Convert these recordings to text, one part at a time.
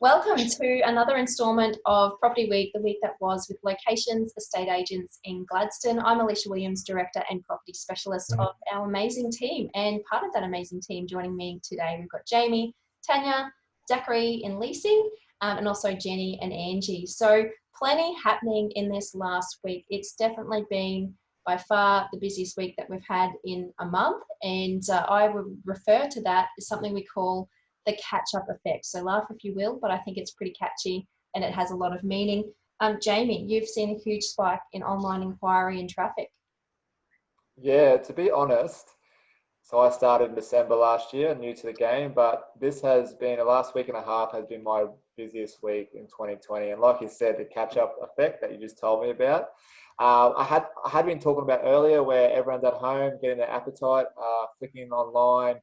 Welcome to another instalment of Property Week, the week that was with locations, estate agents in Gladstone. I'm Alicia Williams, Director and Property Specialist of our amazing team. And part of that amazing team joining me today, we've got Jamie, Tanya, Zackary in Leasing, and also Jenny and Angie. So plenty happening in this last week. It's definitely been by far the busiest week that we've had in a month. And I would refer to that as something we call the catch-up effect. So laugh if you will, but I think it's pretty catchy and it has a lot of meaning. Jamie, you've seen a huge spike in online inquiry and traffic. Yeah, to be honest, so I started in December last year, new to the game, but this has been, the last week and a half has been my busiest week in 2020. And like you said, the catch-up effect that you just told me about, I had been talking about earlier where everyone's at home, getting their appetite, flicking online,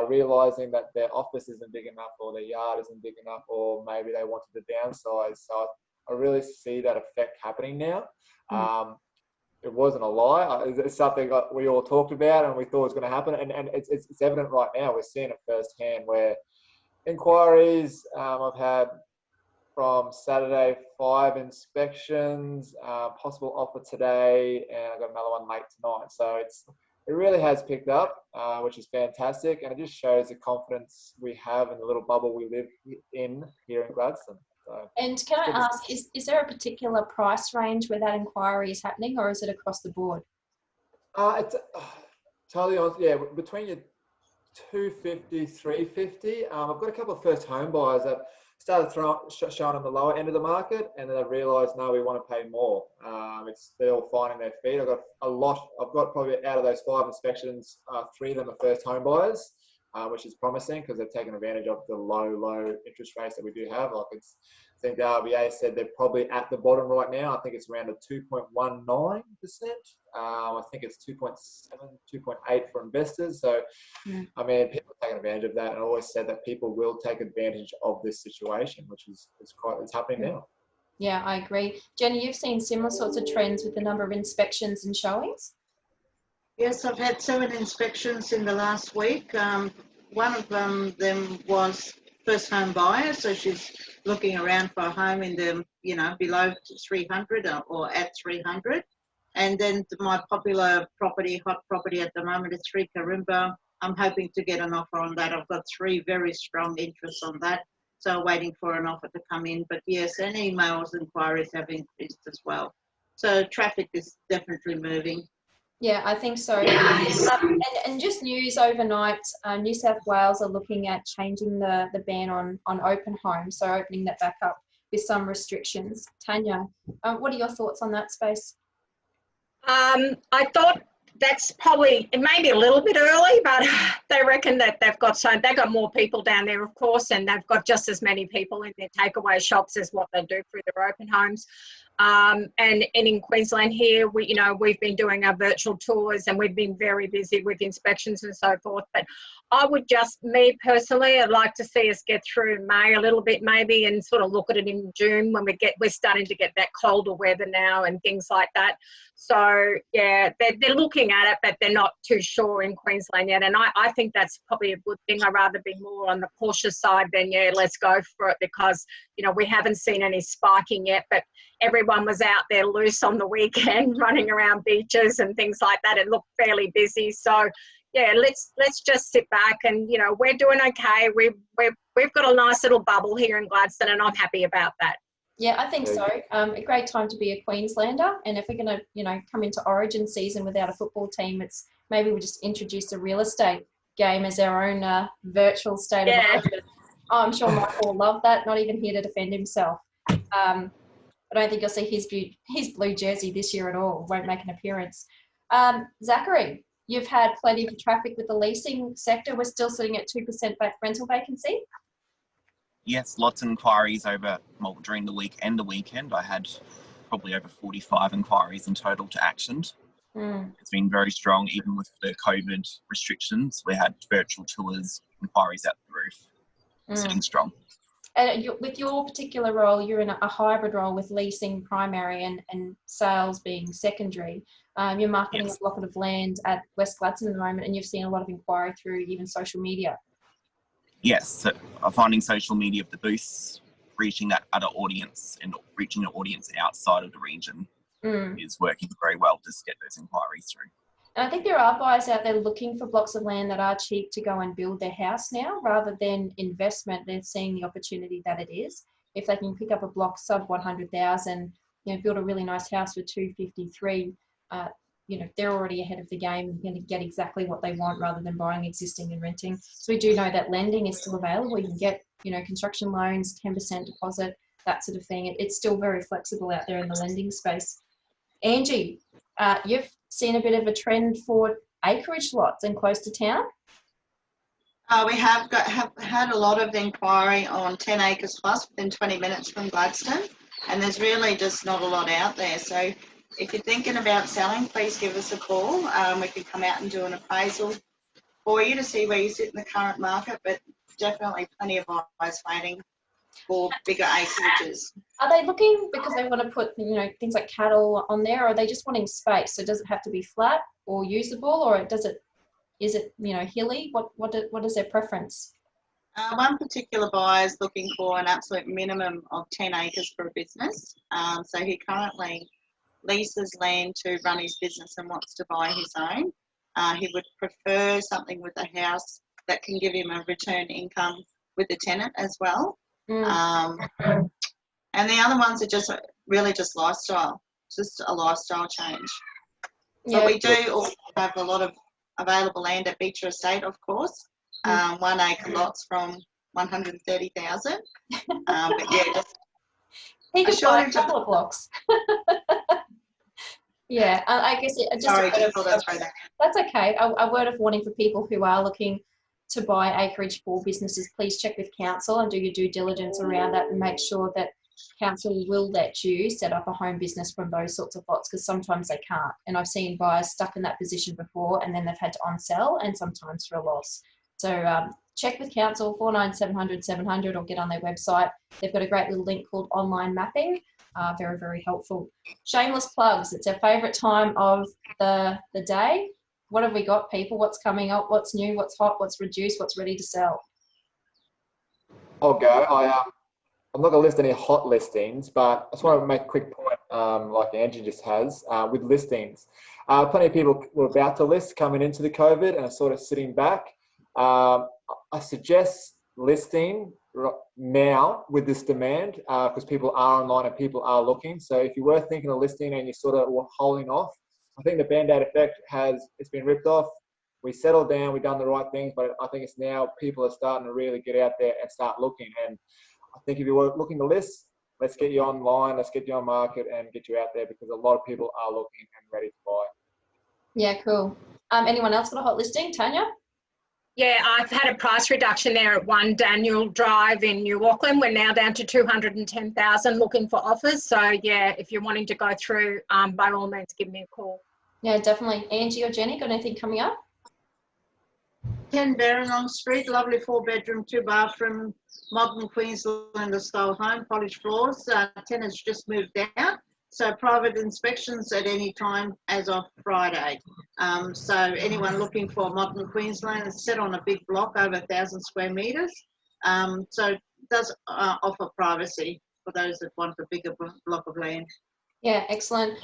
realizing that their office isn't big enough or their yard isn't big enough, or maybe they wanted to downsize. So I really see that effect happening now. It wasn't a lie. It's something that we all talked about and we thought was going to happen. And it's evident right now. We're seeing it firsthand where inquiries, I've had from Saturday 5 inspections, possible offer today, and I've got another one late tonight. So it really has picked up, which is fantastic, and it just shows the confidence we have in the little bubble we live in here in Gladstone. So, and can I ask, is there a particular price range where that inquiry is happening, or is it across the board? It's totally honest, yeah, between your 250, 350. I've got a couple of first home buyers that started showing on the lower end of the market, and then I realised, no, we want to pay more. It's still finding their feet. I've got probably out of those 5 inspections, 3 of them are first home buyers, which is promising because they've taken advantage of the low interest rates that we do have. I think the RBA said they're probably at the bottom right now. I think it's around a 2.19%. I think it's 2.7, 2.8 for investors. So, I mean, people are taking advantage of that, and I always said that people will take advantage of this situation, which is it's happening now. Yeah, I agree. Jenny, you've seen similar sorts of trends with the number of inspections and showings? Yes, I've had 7 inspections in the last week. One of them was first home buyer, so she's looking around for a home in the, below 300 or at 300. And then my popular property, hot property at the moment is 3 Carimba. I'm hoping to get an offer on that. I've got 3 very strong interests on that. So waiting for an offer to come in. But yes, and emails inquiries have increased as well. So traffic is definitely moving. Yeah, I think so. And just news overnight, New South Wales are looking at changing the ban on open homes, so opening that back up with some restrictions. Tanya, what are your thoughts on that space? I thought that's probably, it may be a little bit early, but they reckon that they've got more people down there, of course, and they've got just as many people in their takeaway shops as what they do through their open homes. And in Queensland here, we've been doing our virtual tours and we've been very busy with inspections and so forth. But I would me personally, I'd like to see us get through May a little bit maybe and sort of look at it in June when we're starting to get that colder weather now and things like that. So yeah, they're looking at it, but they're not too sure in Queensland yet. And I think that's probably a good thing. I'd rather be more on the cautious side than, yeah, let's go for it, because, we haven't seen any spiking yet, but everyone was out there loose on the weekend running around beaches and things like that. It looked fairly busy. So yeah, let's just sit back and, we're doing okay. We've got a nice little bubble here in Gladstone and I'm happy about that. Yeah, I think so. A great time to be a Queenslander. And if we're going to, come into Origin season without a football team, maybe we just introduce the real estate game as our own virtual state of origin. Oh, I'm sure Michael will love that. Not even here to defend himself. I don't think you'll see his blue jersey this year at all. Won't make an appearance. Zackary, you've had plenty of traffic with the leasing sector. We're still sitting at 2% rental vacancy. Yes, lots of inquiries during the week and the weekend. I had probably over 45 inquiries in total to actioned. It's been very strong, even with the COVID restrictions. We had virtual tours, inquiries out the roof, sitting strong. And with your particular role, you're in a hybrid role with leasing primary and sales being secondary. You're marketing a block of land at West Gladstone at the moment, and you've seen a lot of inquiry through even social media. Yes, so I'm finding social media of the boosts reaching that other audience and reaching an audience outside of the region is working very well to get those inquiries through. And I think there are buyers out there looking for blocks of land that are cheap to go and build their house now, rather than investment. They're seeing the opportunity that it is. If they can pick up a block sub 100,000, you know, build a really nice house for 253, you know, they're already ahead of the game and going to get exactly what they want rather than buying existing and renting. So we do know that lending is still available. You can get, you know, construction loans, 10% deposit, that sort of thing. It's still very flexible out there in the lending space. Angie, you've seen a bit of a trend for acreage lots and close to town? We have had a lot of inquiry on 10 acres plus within 20 minutes from Gladstone, and there's really just not a lot out there. So if you're thinking about selling, please give us a call. We can come out and do an appraisal for you to see where you sit in the current market, but definitely plenty of buyers waiting for bigger acreages. Are they looking because they want to put, you know, things like cattle on there, or are they just wanting space? So does it have to be flat or usable, or is it, you know, hilly? What is their preference? One particular buyer is looking for an absolute minimum of 10 acres for a business. So he currently leases land to run his business and wants to buy his own. He would prefer something with a house that can give him a return income with a tenant as well. And the other ones are just really just lifestyle, just a lifestyle change. Yeah. But we do also have a lot of available land at Beecher Estate, of course. 1 acre lots from 130,000. But yeah, just he could buy a couple of blocks. Yeah, I guess that's okay. A word of warning for people who are looking to buy acreage for businesses: please check with council and do your due diligence around that, and make sure that council will let you set up a home business from those sorts of lots, because sometimes they can't. And I've seen buyers stuck in that position before, and then they've had to on-sell, and sometimes for a loss. So check with council, 49700 700, or get on their website. They've got a great little link called online mapping. Very, very helpful. Shameless plugs. It's our favourite time of the day. What have we got, people? What's coming up? What's new? What's hot? What's reduced? What's ready to sell? I'll go. I'm not going to list any hot listings, but I just want to make a quick point, like Angie just has, with listings. Plenty of people were about to list coming into the COVID and are sort of sitting back. I suggest listing now with this demand, because people are online and people are looking. So if you were thinking of listing and you sort of were holding off, I think the Band-Aid effect it's been ripped off. We settled down, we've done the right things, but I think it's now people are starting to really get out there and start looking. And I think if you were looking to list, let's get you online, let's get you on market and get you out there, because a lot of people are looking and ready to buy. Yeah, cool. Anyone else got a hot listing? Tanya? Yeah, I've had a price reduction there at 1 Daniel Drive in New Auckland. We're now down to 210,000 looking for offers. So yeah, if you're wanting to go through, by all means, give me a call. Yeah, definitely. Angie or Jenny, got anything coming up? 10 Barronong Street, lovely 4-bedroom, 2-bathroom, modern Queenslander style home, polished floors. Tenants just moved out. So private inspections at any time as of Friday. So anyone looking for modern Queensland is set on a big block over 1,000 square metres. So it does offer privacy for those that want a bigger block of land. Yeah, excellent.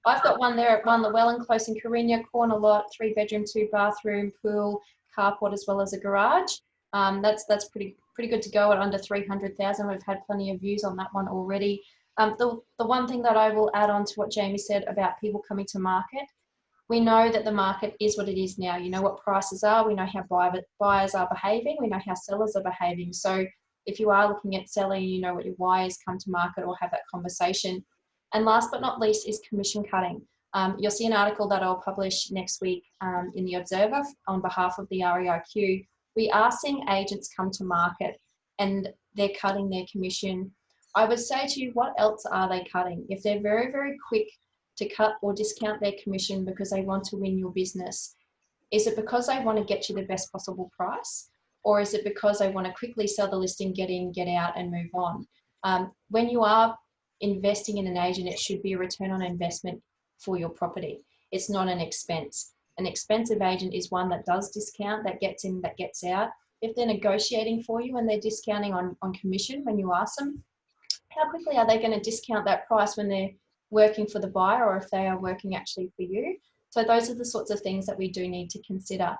I've got one there at 1 Llewellyn Close in Carina, corner lot, 3-bedroom, 2-bathroom, pool, carport, as well as a garage. That's pretty good to go at under 300,000. We've had plenty of views on that one already. The one thing that I will add on to what Jamie said about people coming to market, we know that the market is what it is now. You know what prices are, we know how buyers are behaving, we know how sellers are behaving. So if you are looking at selling, you know what your why is, come to market or have that conversation. And last but not least is commission cutting. You'll see an article that I'll publish next week in the Observer on behalf of the REIQ. We are seeing agents come to market and they're cutting their commission. I would say to you, what else are they cutting? If they're very, very quick to cut or discount their commission because they want to win your business, is it because they want to get you the best possible price? Or is it because they want to quickly sell the listing, get in, get out and move on? When you are investing in an agent, it should be a return on investment for your property. It's not an expense. An expensive agent is one that does discount, that gets in, that gets out. if they're negotiating for you and they're discounting on commission when you ask them, how quickly are they going to discount that price when they're working for the buyer or if they are working actually for you? So those are the sorts of things that we do need to consider.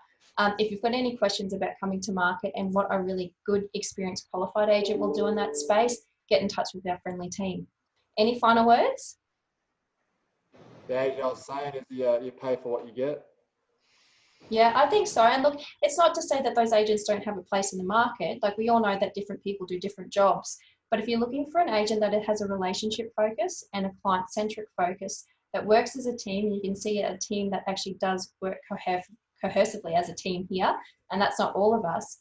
If you've got any questions about coming to market and what a really good, experienced, qualified agent will do in that space, get in touch with our friendly team. Any final words? The agent I was saying is you pay for what you get. Yeah, I think so. And look, it's not to say that those agents don't have a place in the market. Like, we all know that different people do different jobs. But if you're looking for an agent that has a relationship focus and a client-centric focus that works as a team, you can see a team that actually does work cohesively as a team here, and that's not all of us,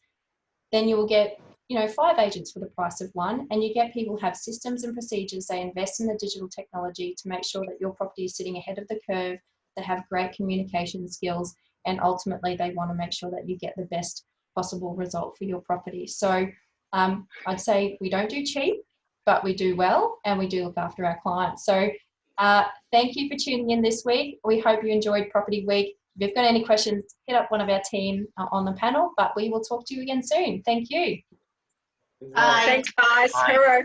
then you will get, 5 agents for the price of 1, and you get people who have systems and procedures. They invest in the digital technology to make sure that your property is sitting ahead of the curve. They have great communication skills, and ultimately they want to make sure that you get the best possible result for your property. So I'd say we don't do cheap, but we do well, and we do look after our clients. So thank you for tuning in this week. We hope you enjoyed Property Week. If you've got any questions, hit up one of our team on the panel, but we will talk to you again soon. Thank you. Bye. Thanks, guys. Bye. Hooroo.